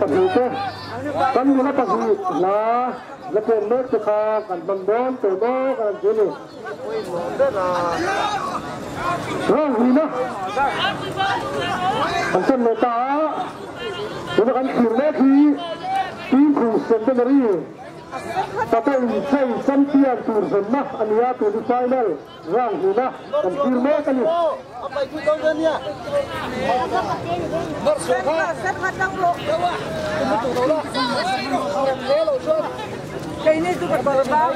tập gì thế con nó tập gì là rất là nước cho kha cần bằng đón từ đó cần gì này rồi gì nữa thằng chân người ta nó ăn kiểu đấy thì team khu sen tên này tapi saya champion tour sana ania to the final rang hina kan firme kan apa itu tontonnya bersuka set matang lo betul lo lo kayak ini tuh berbau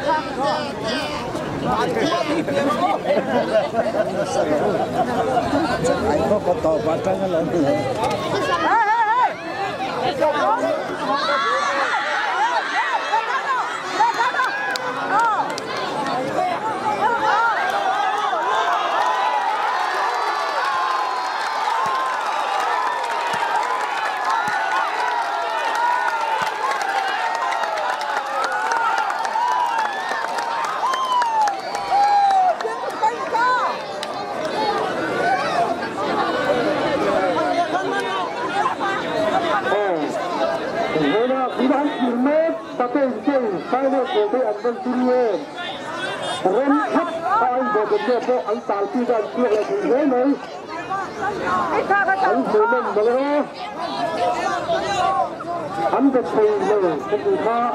kok tahu batangnya lagi Final của anh Turie rem thấp anh vừa được đưa bộ anh tàu phi đoàn kia là thế này anh vừa mình mà lên anh được thấy rồi cái gì khác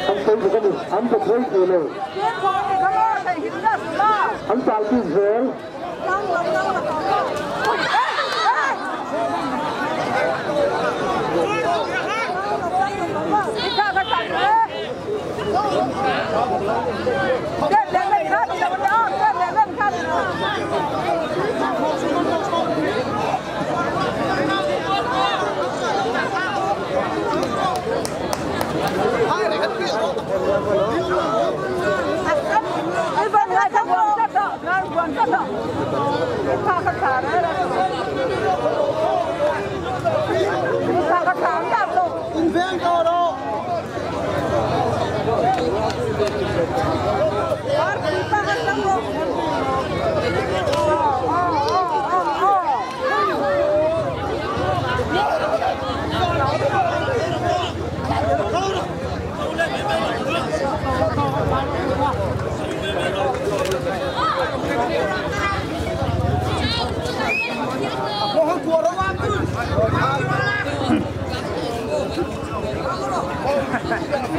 anh thấy được cái gì anh được thấy rồi anh tàu phi rồi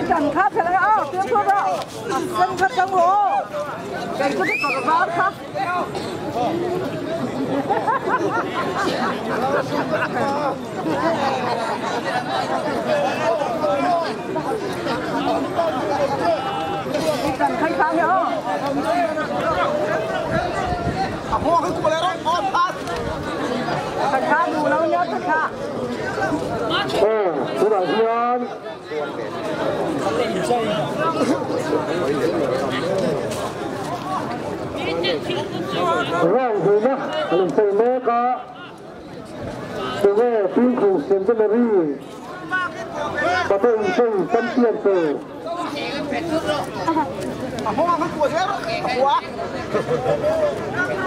Chẳng khác thế này tiếng thuốc đó dân khắp trong hồ cái có cái cỏ báo khác chẳng khách khác nhá hoa cái cua này đó on pass khách khác đủ lâu nhá khách khác chú đại viên rang rồi nhá anh thấy mấy cái từ nghe team khu Centenary có thể chơi tâm tiền từ hoa cái cua thế quá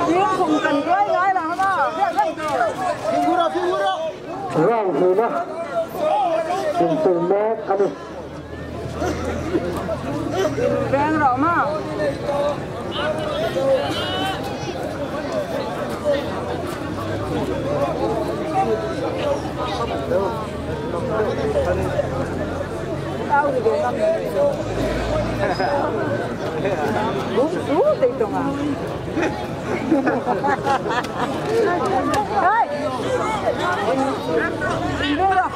tiếng không cần cái gái là nó phiêu đó rang rồi nhá anh thấy mấy cái đen rõ mà tao thì được năm đúng tiền đồng à ơi đưa đâu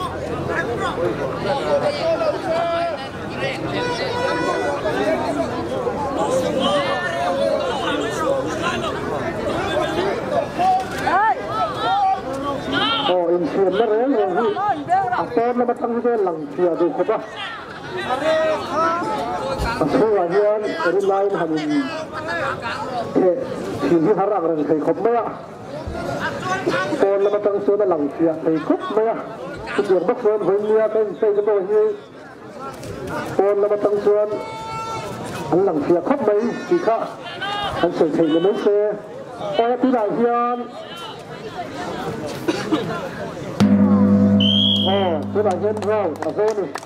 in chuyện đó đấy rồi tên nó bắt tăng cái lằng chìa được không ạ số là hiện ở đây line hành thìที่เขารักกันเคยคบไหมอ่ะtên nó bắt tăng số là lằng chìaเคยคบไหมอ่ะทุกอย่างบักเฟิร์นคนเมียเป็นเซ็งกันตัวนี้tên nó bắt tăng số anh lằng chìaคบไหมthì khác anh sửa chỉnh cái mấy xe ôi tí lại hiện cái bài nhân vào ở dô này